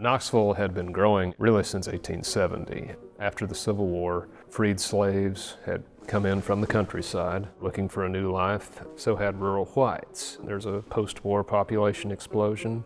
Knoxville had been growing really since 1870. After the Civil War, freed slaves had come in from the countryside looking for a new life. So had rural whites. There's a post-war population explosion.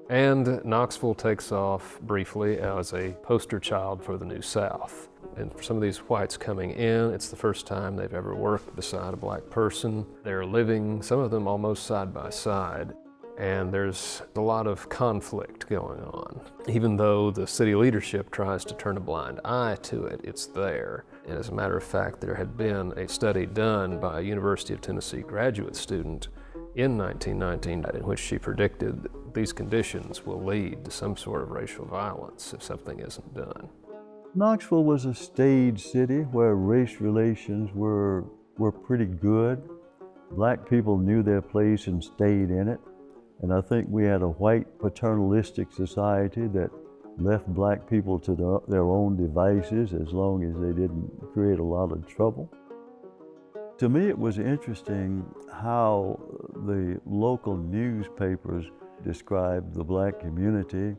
And Knoxville takes off briefly as a poster child for the New South. And for some of these whites coming in, it's the first time they've ever worked beside a black person. They're living, some of them almost side by side. And there's a lot of conflict going on. Even though the city leadership tries to turn a blind eye to it, it's there. And as a matter of fact, there had been a study done by a University of Tennessee graduate student in 1919 in which she predicted that these conditions will lead to some sort of racial violence if something isn't done. Knoxville was a stage city where race relations were pretty good. Black people knew their place and stayed in it. And I think we had a white paternalistic society that left black people to their own devices as long as they didn't create a lot of trouble. To me, it was interesting how the local newspapers described the black community.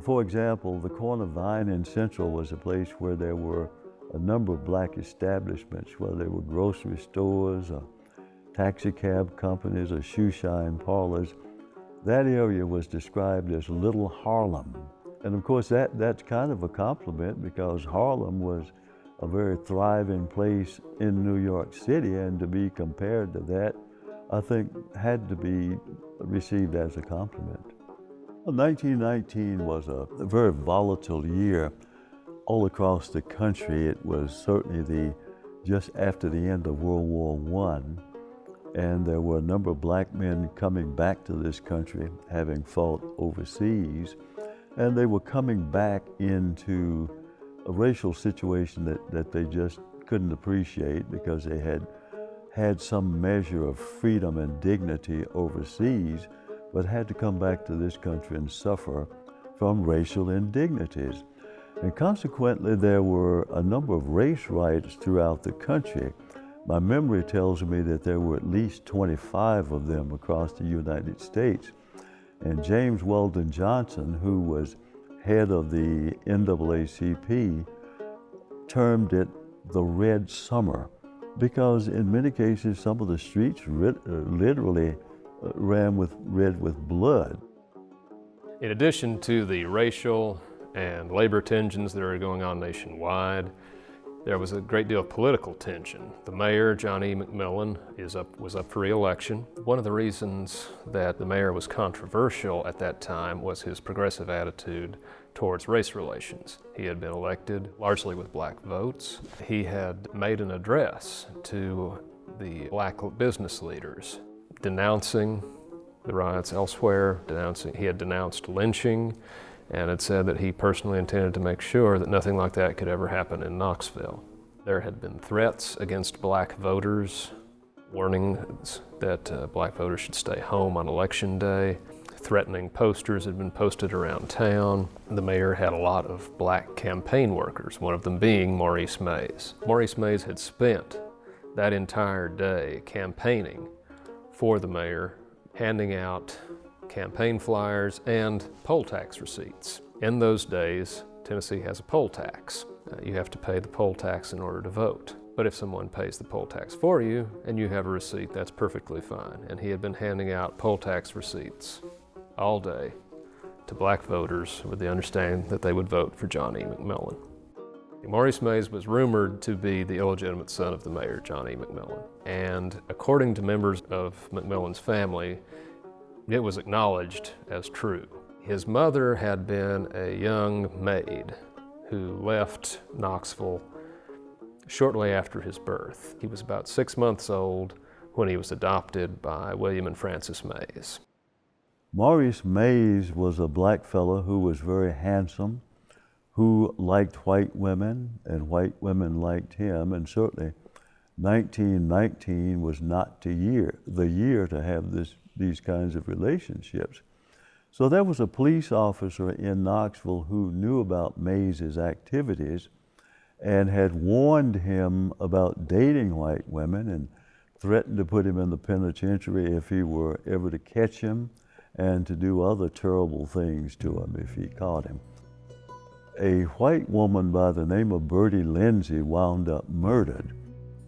For example, the corner Vine in Central was a place where there were a number of black establishments, whether they were grocery stores, or taxi cab companies, or shoe shine parlors. That area was described as Little Harlem. And of course, that's kind of a compliment because Harlem was a very thriving place in New York City, and to be compared to that, I think had to be received as a compliment. Well, 1919 was a very volatile year all across the country. It was certainly just after the end of World War I, and there were a number of black men coming back to this country, having fought overseas, and they were coming back into a racial situation that they just couldn't appreciate because they had some measure of freedom and dignity overseas, but had to come back to this country and suffer from racial indignities. And consequently, there were a number of race riots throughout the country. My memory tells me that there were at least 25 of them across the United States. And James Weldon Johnson, who was head of the NAACP, termed it the Red Summer because in many cases some of the streets literally ran red with blood. In addition to the racial and labor tensions that are going on nationwide, there was a great deal of political tension. The mayor, John E. McMillan, was up for re-election. One of the reasons that the mayor was controversial at that time was his progressive attitude towards race relations. He had been elected largely with black votes. He had made an address to the black business leaders denouncing the riots elsewhere, he had denounced lynching, and had said that he personally intended to make sure that nothing like that could ever happen in Knoxville. There had been threats against black voters, warnings that black voters should stay home on election day. Threatening posters had been posted around town. The mayor had a lot of black campaign workers, one of them being Maurice Mays. Maurice Mays had spent that entire day campaigning for the mayor, handing out campaign flyers and poll tax receipts. In those days, Tennessee has a poll tax. You have to pay the poll tax in order to vote. But if someone pays the poll tax for you and you have a receipt, that's perfectly fine. And he had been handing out poll tax receipts all day to black voters with the understanding that they would vote for John E. McMillan. Maurice Mays was rumored to be the illegitimate son of the mayor, John E. McMillan. And according to members of McMillan's family, it was acknowledged as true. His mother had been a young maid who left Knoxville shortly after his birth. He was about 6 months old when he was adopted by William and Frances Mays. Maurice Mays was a black fellow who was very handsome, who liked white women, and white women liked him, and certainly 1919 was not the year to have these kinds of relationships. So there was a police officer in Knoxville who knew about Mays's activities and had warned him about dating white women and threatened to put him in the penitentiary if he were ever to catch him. and to do other terrible things to him if he caught him. A white woman by the name of Bertie Lindsey wound up murdered.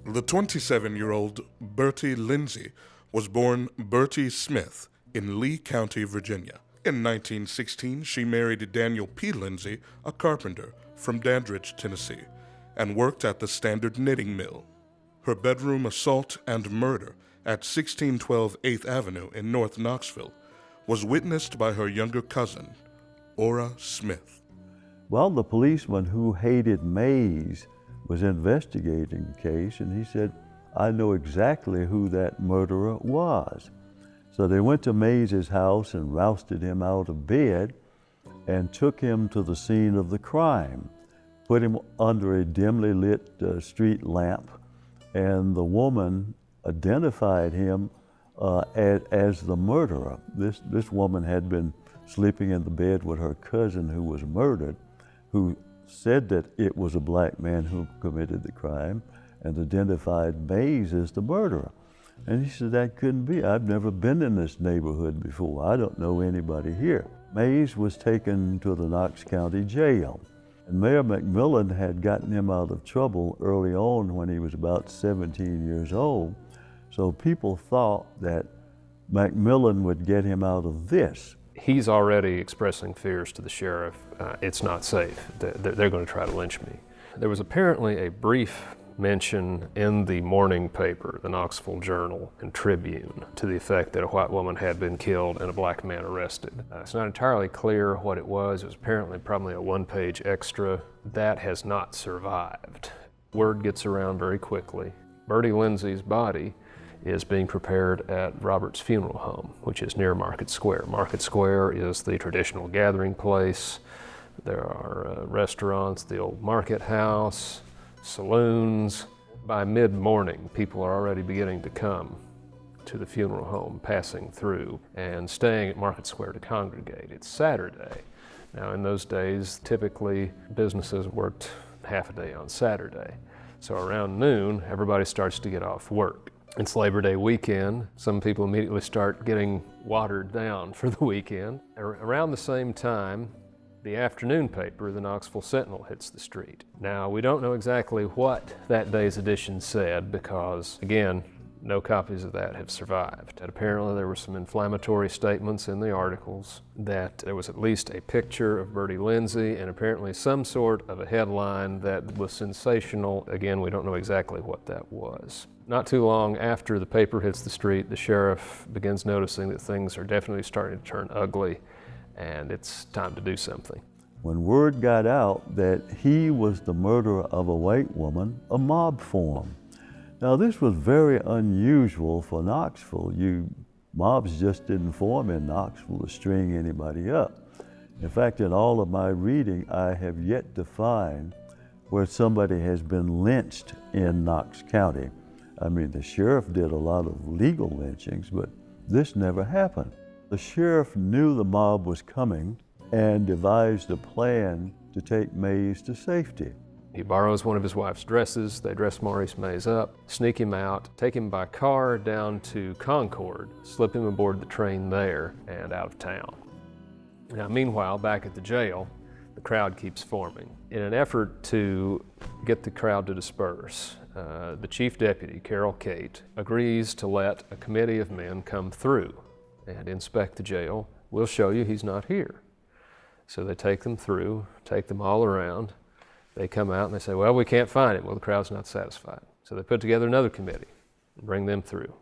The 27-year-old Bertie Lindsey was born Bertie Smith in Lee County, Virginia. In 1916, she married Daniel P. Lindsey, a carpenter from Dandridge, Tennessee, and worked at the Standard Knitting Mill. Her bedroom assault and murder at 1612 8th Avenue in North Knoxville was witnessed by her younger cousin, Ora Smith. Well, the policeman who hated Mays was investigating the case, and he said, I know exactly who that murderer was. So they went to Mays's house and rousted him out of bed and took him to the scene of the crime, put him under a dimly lit street lamp, and the woman identified him as the murderer. This woman had been sleeping in the bed with her cousin who was murdered, who said that it was a black man who committed the crime and identified Mays as the murderer. And he said, that couldn't be. I've never been in this neighborhood before. I don't know anybody here. Mays was taken to the Knox County Jail. And Mayor McMillan had gotten him out of trouble early on when he was about 17 years old. So people thought that McMillan would get him out of this. He's already expressing fears to the sheriff. It's not safe. They're going to try to lynch me. There was apparently a brief mention in the morning paper, the Knoxville Journal and Tribune, to the effect that a white woman had been killed and a black man arrested. It's not entirely clear what it was. It was apparently probably a one-page extra. That has not survived. Word gets around very quickly. Bertie Lindsey's body is being prepared at Robert's funeral home, which is near Market Square. Market Square is the traditional gathering place. There are restaurants, the old market house, saloons. By mid-morning, people are already beginning to come to the funeral home, passing through and staying at Market Square to congregate. It's Saturday. Now, in those days, typically businesses worked half a day on Saturday. So around noon, everybody starts to get off work. It's Labor Day weekend. Some people immediately start getting watered down for the weekend. Around the same time, the afternoon paper, the Knoxville Sentinel, hits the street. Now, we don't know exactly what that day's edition said because, again, no copies of that have survived. And apparently there were some inflammatory statements in the articles, that there was at least a picture of Bertie Lindsey and apparently some sort of a headline that was sensational. Again, we don't know exactly what that was. Not too long after the paper hits the street, the sheriff begins noticing that things are definitely starting to turn ugly, and it's time to do something. When word got out that he was the murderer of a white woman, a mob formed. Now, this was very unusual for Knoxville. Mobs just didn't form in Knoxville to string anybody up. In fact, in all of my reading, I have yet to find where somebody has been lynched in Knox County. I mean, the sheriff did a lot of legal lynchings, but this never happened. The sheriff knew the mob was coming and devised a plan to take Mays to safety. He borrows one of his wife's dresses. They dress Maurice Mays up, sneak him out, take him by car down to Concord, slip him aboard the train there, and out of town. Now, meanwhile, back at the jail, the crowd keeps forming. In an effort to get the crowd to disperse, the chief deputy, Carol Cate, agrees to let a committee of men come through and inspect the jail. We'll show you he's not here. So they take them through, take them all around. They come out and they say, well, we can't find him. Well, the crowd's not satisfied. So they put together another committee and bring them through,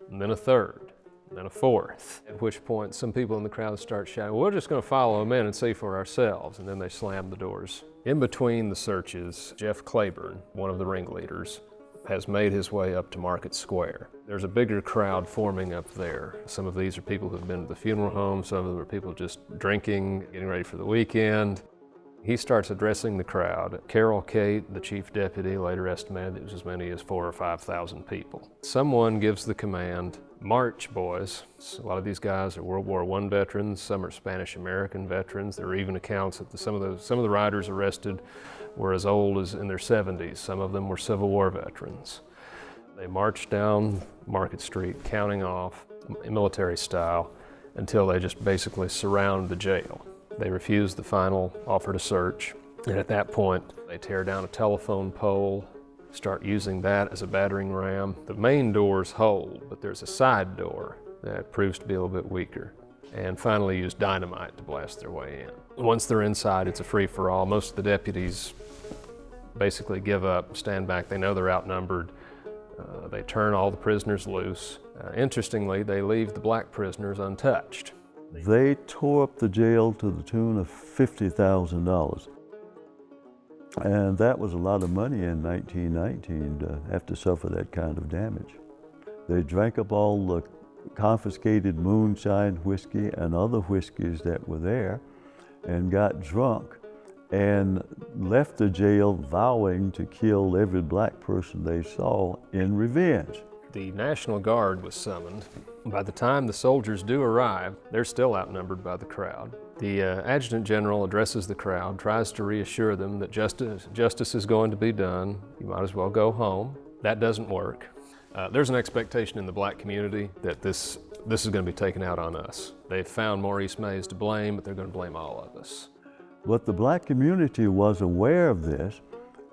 and then a third, and then a fourth. At which point some people in the crowd start shouting, well, we're just going to follow him in and see for ourselves. And then they slam the doors. In between the searches, Jeff Claiborne, one of the ringleaders, has made his way up to Market Square. There's a bigger crowd forming up there. Some of these are people who've been to the funeral home. Some of them are people just drinking, getting ready for the weekend. He starts addressing the crowd. Carol Cate, the chief deputy, later estimated it was as many as 4,000 or 5,000 people. Someone gives the command, march, boys. A lot of these guys are World War I veterans. Some are Spanish-American veterans. There are even accounts that some of the riders arrested were as old as in their 70s. Some of them were Civil War veterans. They marched down Market Street, counting off, military style, until they just basically surround the jail. They refuse the final offer to search, and at that point, they tear down a telephone pole, start using that as a battering ram. The main doors hold, but there's a side door that proves to be a little bit weaker, and finally use dynamite to blast their way in. Once they're inside, it's a free-for-all. Most of the deputies basically give up, stand back. They know they're outnumbered. They turn all the prisoners loose. Interestingly, they leave the black prisoners untouched. They tore up the jail to the tune of $50,000. And that was a lot of money in 1919 to have to suffer that kind of damage. They drank up all the confiscated moonshine whiskey and other whiskeys that were there and got drunk and left the jail vowing to kill every black person they saw in revenge. The National Guard was summoned. By the time the soldiers do arrive, they're still outnumbered by the crowd. The Adjutant General addresses the crowd, tries to reassure them that justice is going to be done. You might as well go home. That doesn't work. There's an expectation in the black community that this is going to be taken out on us. They've found Maurice Mays to blame, but they're going to blame all of us. But the black community was aware of this,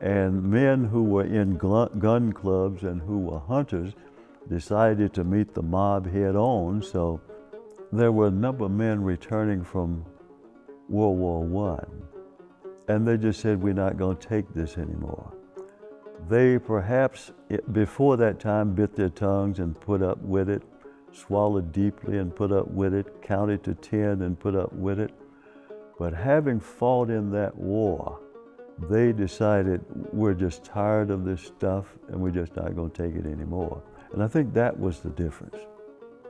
and men who were in gun clubs and who were hunters decided to meet the mob head on. So there were a number of men returning from World War I, and they just said, we're not going to take this anymore. They perhaps, before that time, bit their tongues and put up with it, swallowed deeply and put up with it, counted to 10 and put up with it. But having fought in that war, they decided, we're just tired of this stuff and we're just not going to take it anymore. And I think that was the difference.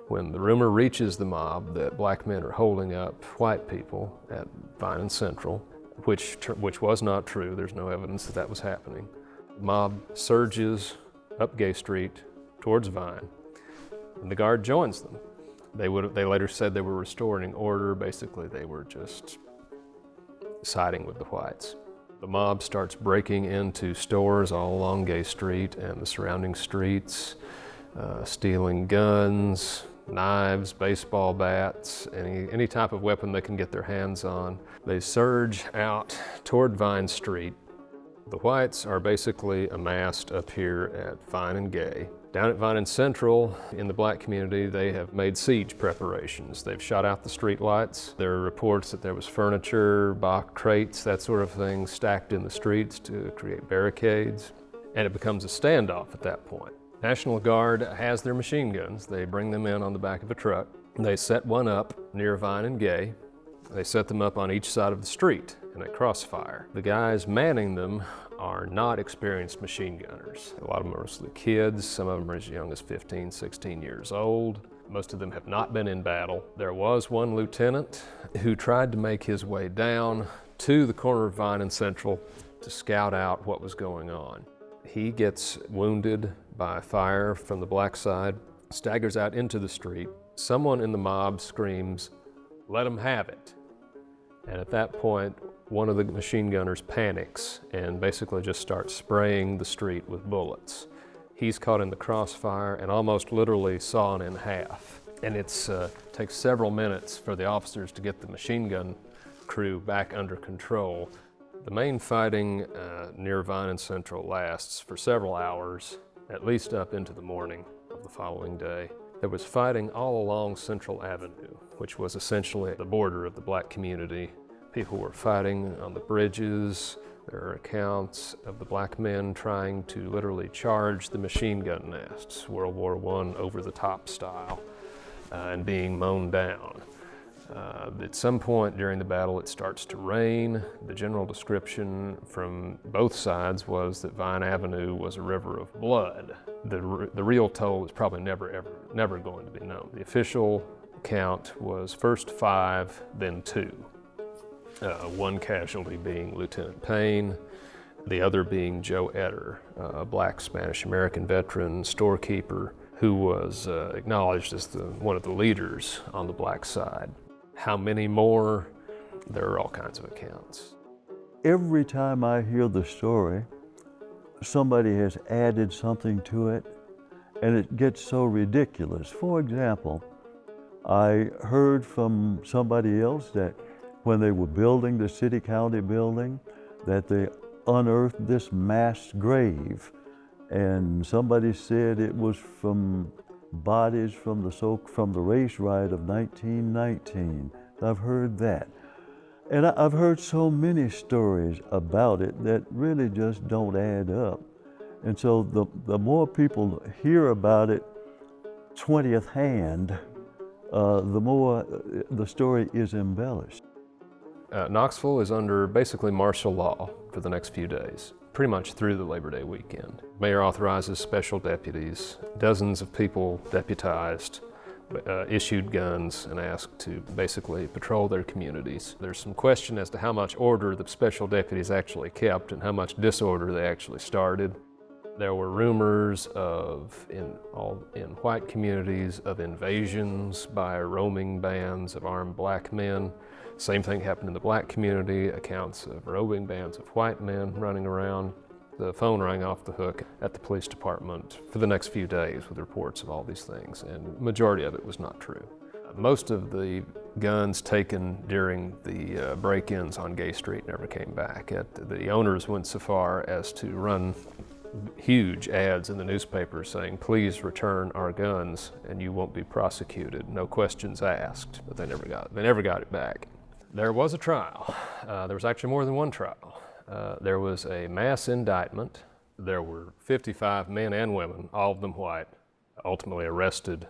When the rumor reaches the mob that black men are holding up white people at Vine and Central, which was not true, there's no evidence that that was happening, the mob surges up Gay Street towards Vine, and the Guard joins them. They later said they were restoring order. Basically, they were just siding with the whites. The mob starts breaking into stores all along Gay Street and the surrounding streets, stealing guns, knives, baseball bats, any type of weapon they can get their hands on. They surge out toward Vine Street. The whites are basically amassed up here at Vine and Gay. Down at Vine and Central, in the black community, they have made siege preparations. They've shot out the street lights. There are reports that there was furniture, box crates, that sort of thing, stacked in the streets to create barricades. And it becomes a standoff at that point. National Guard has their machine guns. They bring them in on the back of a truck. They set one up near Vine and Gay. They set them up on each side of the street in a crossfire. The guys manning them are not experienced machine gunners. A lot of them are mostly kids. Some of them are as young as 15, 16 years old. Most of them have not been in battle. There was one lieutenant who tried to make his way down to the corner of Vine and Central to scout out what was going on. He gets wounded by fire from the black side, staggers out into the street. Someone in the mob screams, "Let them have it." And at that point, one of the machine gunners panics and basically just starts spraying the street with bullets. He's caught in the crossfire and almost literally sawn in half. And it takes several minutes for the officers to get the machine gun crew back under control. The main fighting near Vine and Central lasts for several hours, at least up into the morning of the following day. There was fighting all along Central Avenue, which was essentially the border of the black community. People were fighting on the bridges. There are accounts of the black men trying to literally charge the machine gun nests, World War I over-the-top style, and being mown down. At some point during the battle, it starts to rain. The general description from both sides was that Vine Avenue was a river of blood. The real toll is probably never going to be known. The official count was first 5, then 2. One casualty being Lieutenant Payne, the other being Joe Etter, a black Spanish-American veteran storekeeper who was acknowledged as one of the leaders on the black side. How many more? There are all kinds of accounts. Every time I hear the story, somebody has added something to it, and it gets so ridiculous. For example, I heard from somebody else that when they were building the city-county building, that they unearthed this mass grave, and somebody said it was from bodies from the race riot of 1919. I've heard that. And I've heard so many stories about it that really just don't add up. And so the more people hear about it 20th hand, the more the story is embellished. Knoxville is under basically martial law for the next few days, pretty much through the Labor Day weekend. Mayor authorizes special deputies, dozens of people deputized, issued guns and asked to basically patrol their communities. There's some question as to how much order the special deputies actually kept and how much disorder they actually started. There were rumors of, in white communities, of invasions by roaming bands of armed black men. Same thing happened in the black community, accounts of roving bands of white men running around. The phone rang off the hook at the police department for the next few days with reports of all these things, and the majority of it was not true. Most of the guns taken during the break-ins on Gay Street never came back. The owners went so far as to run huge ads in the newspaper saying, "Please return our guns and you won't be prosecuted, no questions asked," but they never got it back. There was a trial. There was actually more than one trial. There was a mass indictment. There were 55 men and women, all of them white, ultimately arrested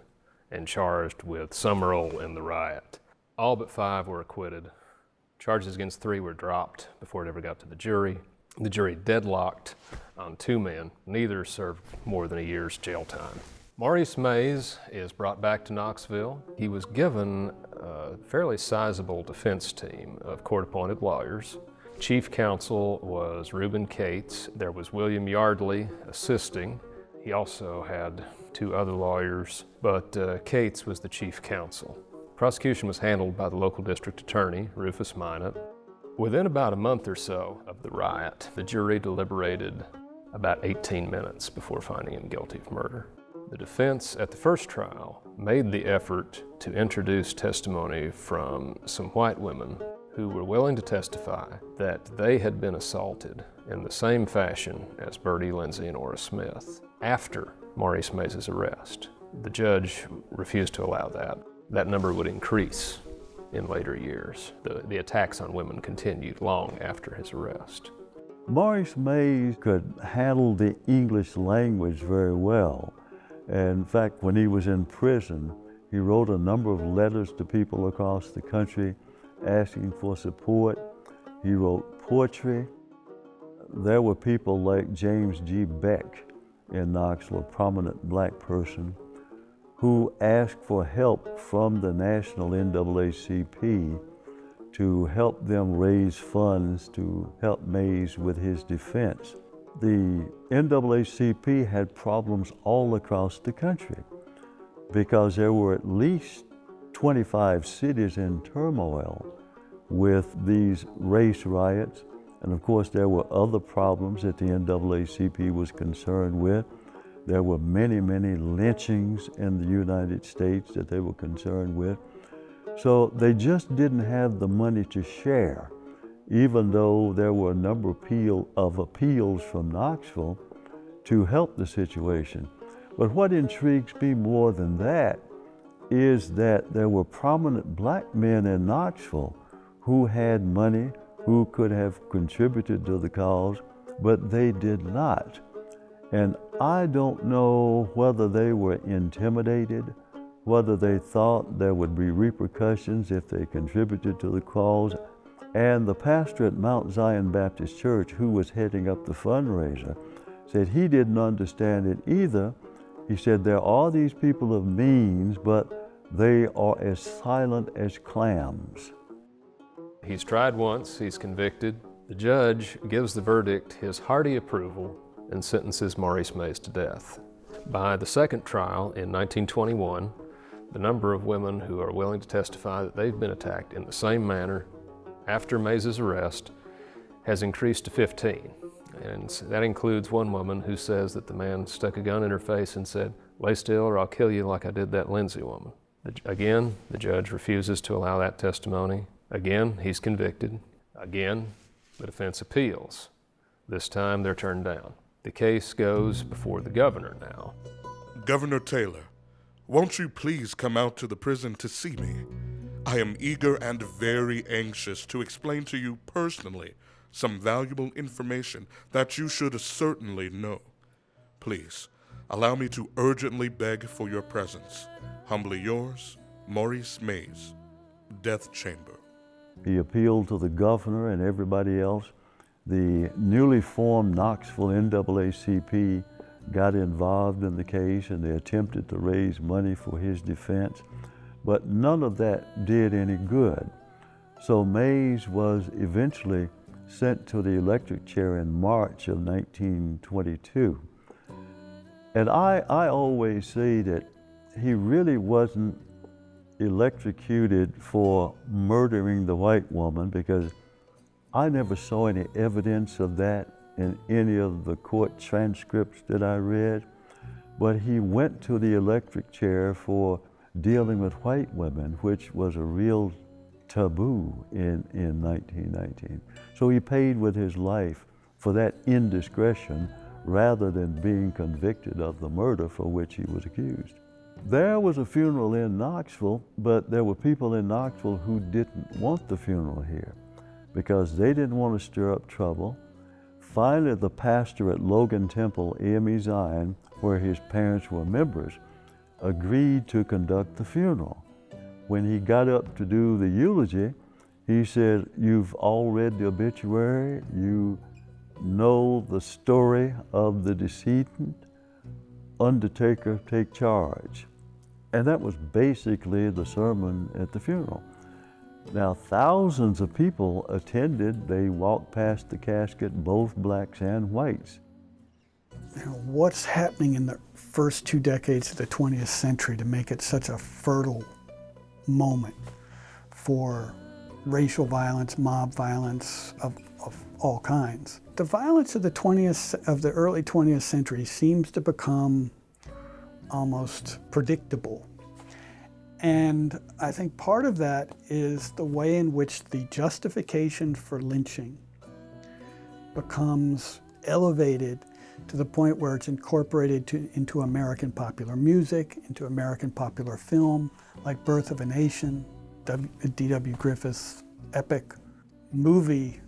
and charged with some role in the riot. All but 5 were acquitted. Charges against 3 were dropped before it ever got to the jury. The jury deadlocked on 2 men. Neither served more than a year's jail time. Maurice Mays is brought back to Knoxville. He was given a fairly sizable defense team of court-appointed lawyers. Chief counsel was Reuben Cates. There was William Yardley assisting. He also had 2 other lawyers, but Cates was the chief counsel. Prosecution was handled by the local district attorney, Rufus Minot. Within about a month or so of the riot, the jury deliberated about 18 minutes before finding him guilty of murder. The defense at the first trial made the effort to introduce testimony from some white women who were willing to testify that they had been assaulted in the same fashion as Bertie Lindsey and Ora Smith after Maurice Mays' arrest. The judge refused to allow that. That number would increase in later years. The attacks on women continued long after his arrest. Maurice Mays could handle the English language very well. In fact, when he was in prison, he wrote a number of letters to people across the country asking for support. He wrote poetry. There were people like James G. Beck in Knoxville, a prominent black person, who asked for help from the National NAACP to help them raise funds to help Mays with his defense. The NAACP had problems all across the country because there were at least 25 cities in turmoil with these race riots. And of course, there were other problems that the NAACP was concerned with. There were many, many lynchings in the United States that they were concerned with. So they just didn't have the money to share, even though there were a number of appeals from Knoxville to help the situation. But what intrigues me more than that is that there were prominent black men in Knoxville who had money, who could have contributed to the cause, but they did not. And I don't know whether they were intimidated, whether they thought there would be repercussions if they contributed to the cause. And the pastor at Mount Zion Baptist Church, who was heading up the fundraiser, said he didn't understand it either. He said there are these people of means, but they are as silent as clams. He's tried once, he's convicted. The judge gives the verdict his hearty approval and sentences Maurice Mays to death. By the second trial in 1921, the number of women who are willing to testify that they've been attacked in the same manner after Mays' arrest has increased to 15. And that includes one woman who says that the man stuck a gun in her face and said, "Lay still or I'll kill you like I did that Lindsey woman." Again, the judge refuses to allow that testimony. Again, he's convicted. Again, the defense appeals. This time they're turned down. The case goes before the governor now. Governor Taylor, won't you please come out to the prison to see me? I am eager and very anxious to explain to you personally some valuable information that you should certainly know. Please, allow me to urgently beg for your presence. Humbly yours, Maurice Mays, Death Chamber. He appealed to the governor and everybody else. The newly formed Knoxville NAACP got involved in the case, and they attempted to raise money for his defense, but none of that did any good. So Mays was eventually sent to the electric chair in March of 1922. And I always say that he really wasn't electrocuted for murdering the white woman, because I never saw any evidence of that in any of the court transcripts that I read. But he went to the electric chair for dealing with white women, which was a real taboo in 1919. So he paid with his life for that indiscretion rather than being convicted of the murder for which he was accused. There was a funeral in Knoxville, but there were people in Knoxville who didn't want the funeral here because they didn't want to stir up trouble. Finally, the pastor at Logan Temple, AME Zion, where his parents were members, agreed to conduct the funeral. When he got up to do the eulogy, he said, "You've all read the obituary, you know the story of the decedent. Undertaker, take charge." And that was basically the sermon at the funeral. Now, thousands of people attended. They walked past the casket, both blacks and whites. You know, what's happening in the first 2 decades of the 20th century to make it such a fertile moment for racial violence, mob violence of all kinds? The violence of the early 20th century seems to become almost predictable. And I think part of that is the way in which the justification for lynching becomes elevated to the point where it's incorporated into American popular music, into American popular film, like Birth of a Nation, D.W. Griffith's epic movie,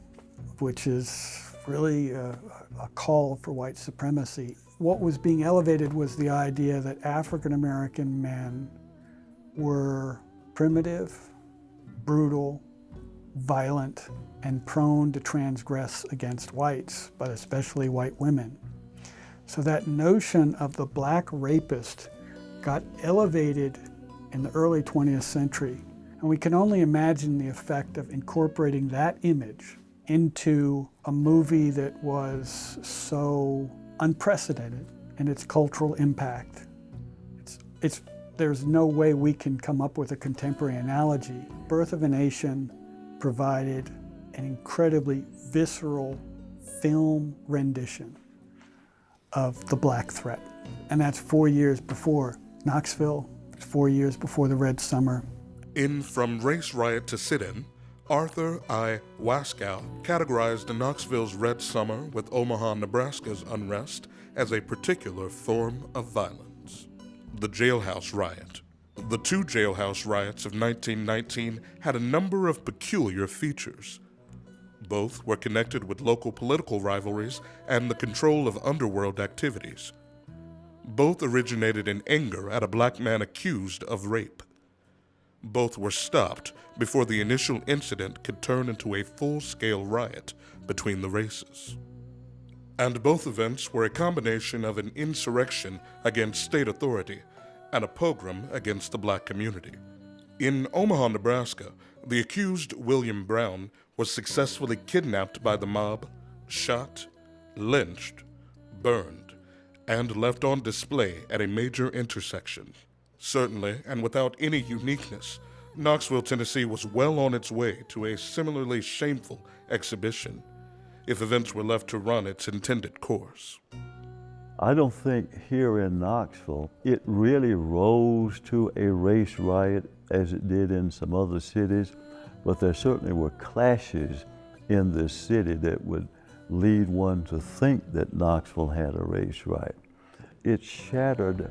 which is really a call for white supremacy. What was being elevated was the idea that African American men were primitive, brutal, violent, and prone to transgress against whites, but especially white women. So that notion of the black rapist got elevated in the early 20th century. And we can only imagine the effect of incorporating that image into a movie that was so unprecedented in its cultural impact. There's no way we can come up with a contemporary analogy. Birth of a Nation provided an incredibly visceral film rendition of the black threat. And that's 4 years before Knoxville, 4 years before the Red Summer. In From Race Riot to Sit-In, Arthur I. Waskow categorized Knoxville's Red Summer with Omaha, Nebraska's unrest as a particular form of violence. The Jailhouse Riot. The 2 jailhouse riots of 1919 had a number of peculiar features. Both were connected with local political rivalries and the control of underworld activities. Both originated in anger at a black man accused of rape. Both were stopped before the initial incident could turn into a full-scale riot between the races. And both events were a combination of an insurrection against state authority and a pogrom against the black community. In Omaha, Nebraska, the accused William Brown was successfully kidnapped by the mob, shot, lynched, burned, and left on display at a major intersection. Certainly, and without any uniqueness, Knoxville, Tennessee was well on its way to a similarly shameful exhibition if events were left to run its intended course. I don't think here in Knoxville it really rose to a race riot as it did in some other cities, but there certainly were clashes in this city that would lead one to think that Knoxville had a race riot. It shattered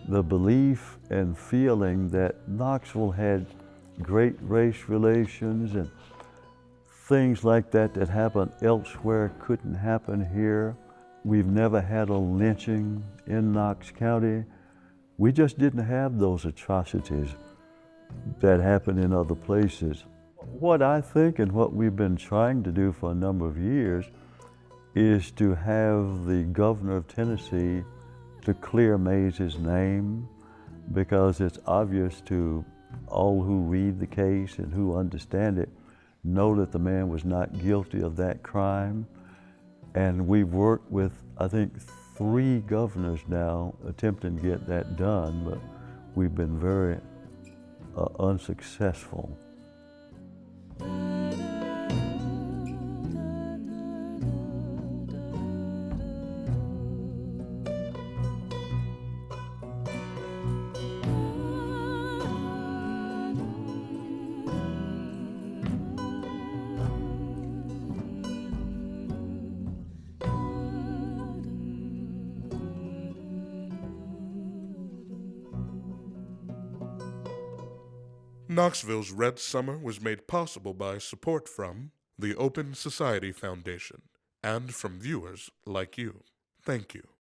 the belief and feeling that Knoxville had great race relations, and things like that that happened elsewhere couldn't happen here. We've never had a lynching in Knox County. We just didn't have those atrocities that happen in other places. What I think and what we've been trying to do for a number of years is to have the governor of Tennessee to clear Mays' name, because it's obvious to all who read the case and who understand it, know that the man was not guilty of that crime. And we've worked with, I think, 3 governors now attempting to get that done, but we've been very unsuccessful. Knoxville's Red Summer was made possible by support from the Open Society Foundation and from viewers like you. Thank you.